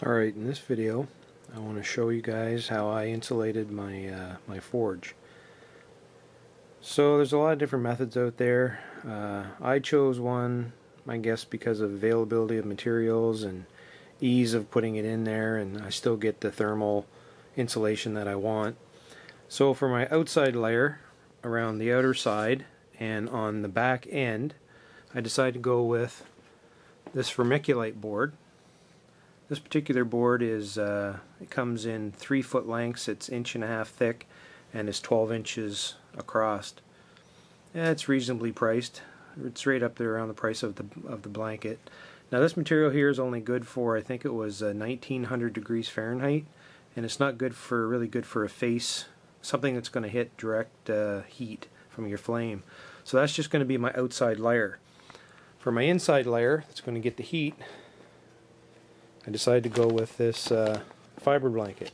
Alright, in this video I want to show you guys how I insulated my forge. So there's a lot of different methods out there. I chose one, I guess, because of availability of materials and ease of putting it in there, and I still get the thermal insulation that I want. So for my outside layer, around the outer side and on the back end, I decided to go with this Vermiculite board. This particular board is, it comes in 3-foot lengths, it's 1.5 inches thick, and is 12 inches across. Yeah, it's reasonably priced. It's right up there around the price of the blanket. Now this material here is only good for, I think it was 1900 degrees Fahrenheit, and it's not really good for a face, something that's going to hit direct heat from your flame. So that's just going to be my outside layer. For my inside layer, that's going to get the heat, I decided to go with this fiber blanket.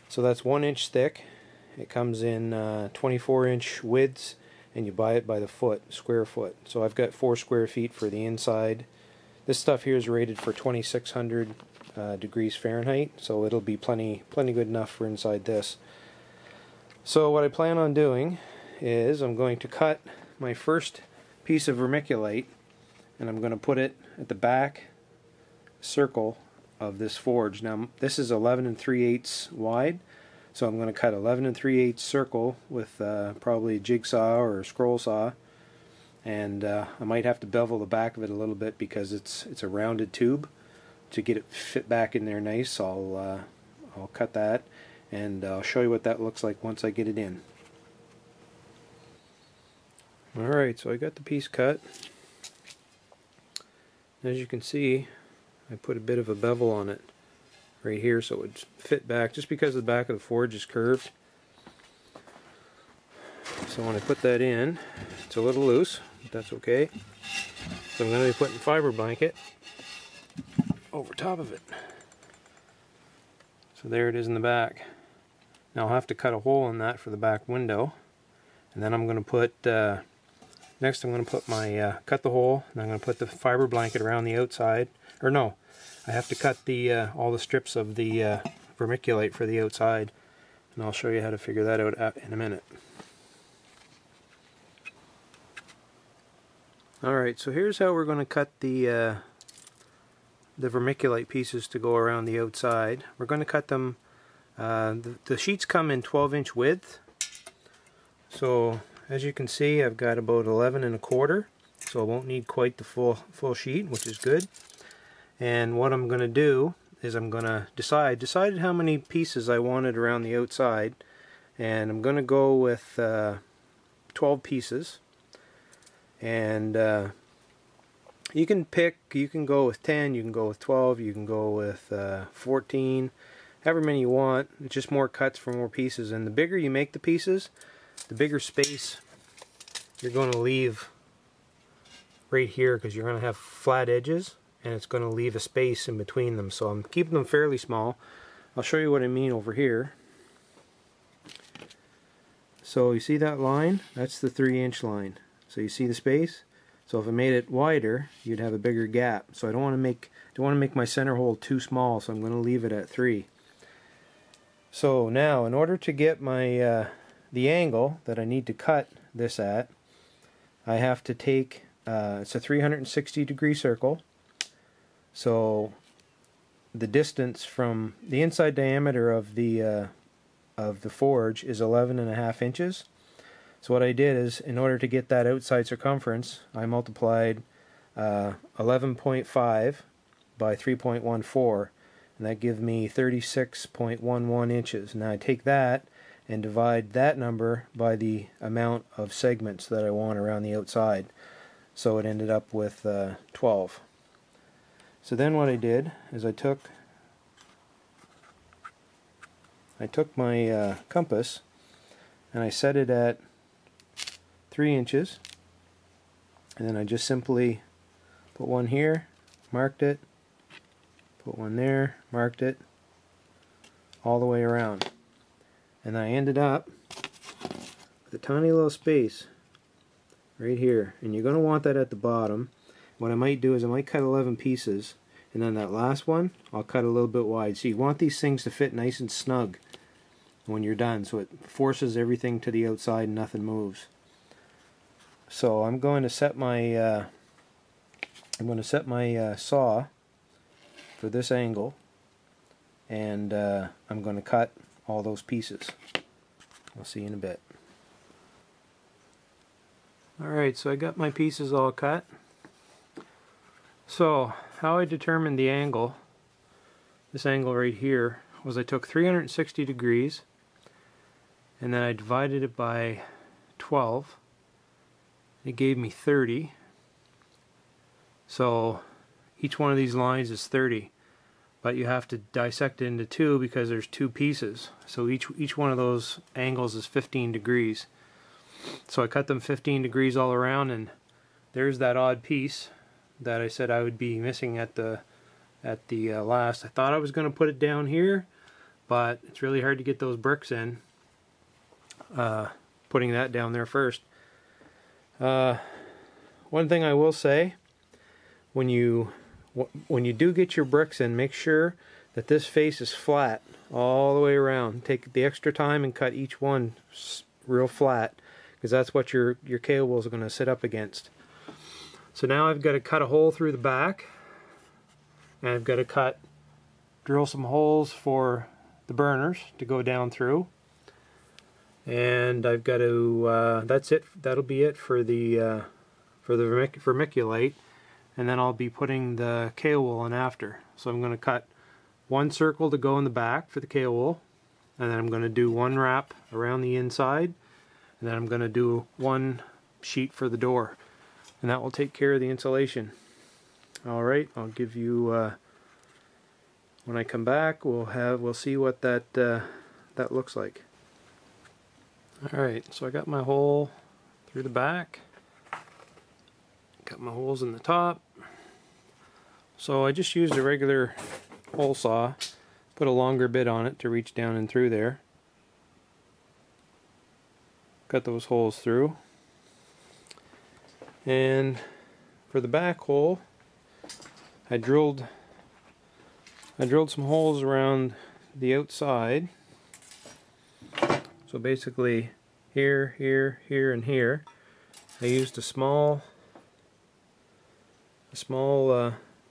So that's 1 inch thick. It comes in 24-inch widths, and you buy it by the foot, square foot. So I've got 4 square feet for the inside. This stuff here is rated for 2600 degrees Fahrenheit, so it'll be plenty good enough for inside this. So what I plan on doing is I'm going to cut my first piece of vermiculite, and I'm going to put it at the back circle of this forge. Now this is 11 3/8 wide, so I'm going to cut 11 3/8 circle with probably a jigsaw or a scroll saw, and I might have to bevel the back of it a little bit because it's a rounded tube. To get it fit back in there nice, I'll cut that, and I'll show you what that looks like once I get it in. Alright, so I got the piece cut. As you can see, I put a bit of a bevel on it right here so it would fit back, just because the back of the forge is curved. So when I put that in, it's a little loose, but that's okay. So I'm going to be putting fiber blanket over top of it. So there it is in the back. Now I'll have to cut a hole in that for the back window, and then I'm going to put next I'm going to put my cut the hole, and I'm going to put the fiber blanket around the outside. Or no, I have to cut the all the strips of the vermiculite for the outside, and I'll show you how to figure that out in a minute. Alright, so here's how we're going to cut the vermiculite pieces to go around the outside. We're going to cut them, the sheets come in 12-inch width. So as you can see, I've got about 11 1/4, so I won't need quite the full sheet, which is good. And what I'm going to do is I'm going to decided how many pieces I wanted around the outside, and I'm going to go with 12 pieces. And you can go with 10, you can go with 12, you can go with 14, however many you want. It's just more cuts for more pieces, and the bigger you make the pieces, the bigger space you're going to leave right here, because you're going to have flat edges, and it's going to leave a space in between them. So I'm keeping them fairly small. I'll show you what I mean over here. So you see that line? That's the 3-inch line. So you see the space? So if I made it wider, you'd have a bigger gap. So I don't want to make my center hole too small, so I'm going to leave it at 3. So now, in order to get my the angle that I need to cut this at, I have to take it's a 360-degree circle. So the distance from the inside diameter of the forge is 11.5 inches. So what I did is, in order to get that outside circumference, I multiplied 11.5 by 3.14, and that gives me 36.11 inches. Now I take that and divide that number by the amount of segments that I want around the outside. So it ended up with 12. So then what I did is I took my compass, and I set it at 3 inches, and then I just simply put one here, marked it, put one there, marked it, all the way around. And I ended up with a tiny little space right here, and you're going to want that at the bottom. What I might do is I might cut 11 pieces, and then that last one I'll cut a little bit wide. So you want these things to fit nice and snug when you're done, so it forces everything to the outside and nothing moves. So I'm going to set my saw for this angle, and I'm going to cut all those pieces. I'll see you in a bit. Alright, so I got my pieces all cut. So how I determined the angle, this angle right here, was I took 360 degrees and then I divided it by 12. It gave me 30. So each one of these lines is 30, but you have to dissect it into two because there's two pieces. So each one of those angles is 15 degrees. So I cut them 15 degrees all around, and there's that odd piece that I said I would be missing at the last. I thought I was going to put it down here, but it's really hard to get those bricks in. Putting that down there first. One thing I will say, when you do get your bricks in, make sure that this face is flat all the way around. Take the extra time and cut each one real flat, because that's what your cable is going to sit up against. So now I've got to cut a hole through the back, and I've got to drill some holes for the burners to go down through, and I've got to that's it. That'll be it for the vermiculite, and then I'll be putting the cable in after. So I'm going to cut one circle to go in the back for the cable, and then I'm going to do one wrap around the inside, and then I'm going to do one sheet for the door, and that will take care of the insulation. Alright, I'll give you when I come back, we'll see what that looks like. Alright, so I got my hole through the back, got my holes in the top. So I just used a regular hole saw, put a longer bit on it to reach down and through there. Cut those holes through, and for the back hole I drilled some holes around the outside. So basically here, here, here, and here. I used a small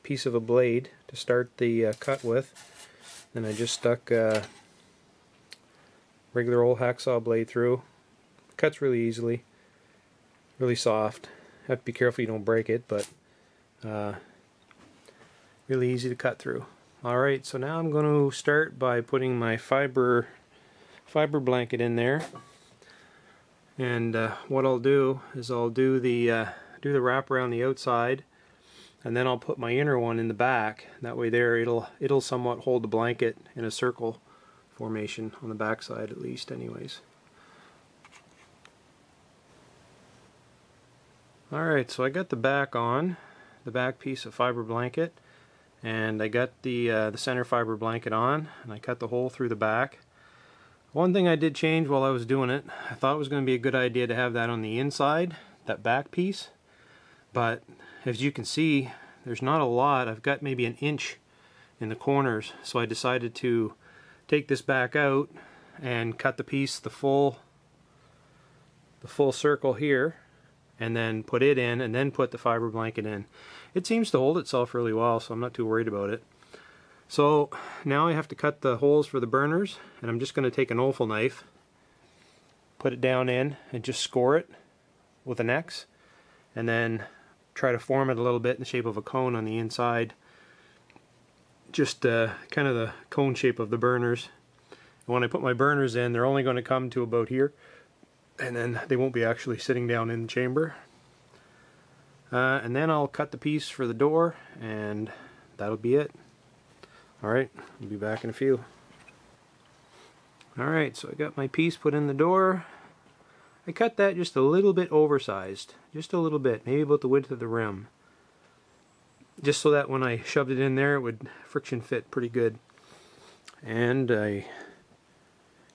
piece of a blade to start the cut with. Then I just stuck a regular old hacksaw blade through. Cuts really easily, really soft. Have to be careful you don't break it, but really easy to cut through. Alright, so now I'm going to start by putting my fiber blanket in there, and what I'll do is I'll do the wrap around the outside, and then I'll put my inner one in the back. That way there it'll somewhat hold the blanket in a circle formation on the back side, at least anyways. Alright, so I got the back on, the back piece of fiber blanket, and I got the center fiber blanket on, and I cut the hole through the back. One thing I did change while I was doing it, I thought it was going to be a good idea to have that on the inside, that back piece, but as you can see, there's not a lot. I've got maybe an inch in the corners, so I decided to take this back out and cut the piece the full circle here, and then put it in, and then put the fiber blanket in. It seems to hold itself really well, so I'm not too worried about it. So now I have to cut the holes for the burners, and I'm just going to take an offal knife, put it down in, and just score it with an X, and then try to form it a little bit in the shape of a cone on the inside. Just kind of the cone shape of the burners. And when I put my burners in, they're only going to come to about here, and then they won't be actually sitting down in the chamber. And then I'll cut the piece for the door, and that'll be it. Alright, I'll be back in a few. Alright, so I got my piece put in the door. I cut that just a little bit oversized, just a little bit, maybe about the width of the rim. Just so that when I shoved it in there, it would friction fit pretty good. And I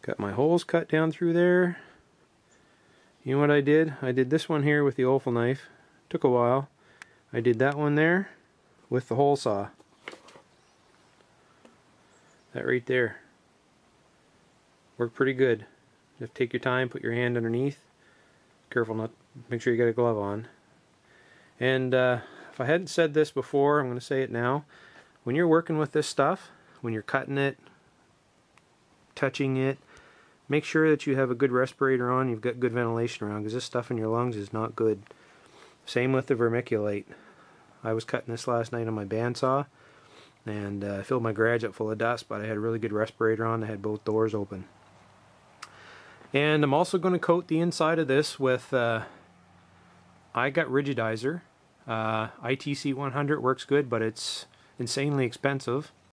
got my holes cut down through there. You know what I did? I did this one here with the offal knife. Took a while. I did that one there with the hole saw. That right there worked pretty good. Just take your time, put your hand underneath. Careful not, make sure you got a glove on. And if I hadn't said this before, I'm going to say it now. When you're working with this stuff, when you're cutting it, touching it, make sure that you have a good respirator on, you've got good ventilation around, because this stuff in your lungs is not good. Same with the vermiculite. I was cutting this last night on my bandsaw, and I filled my garage up full of dust, but I had a really good respirator on. I had both doors open. And I'm also going to coat the inside of this with, I got rigidizer. ITC 100 works good, but it's insanely expensive.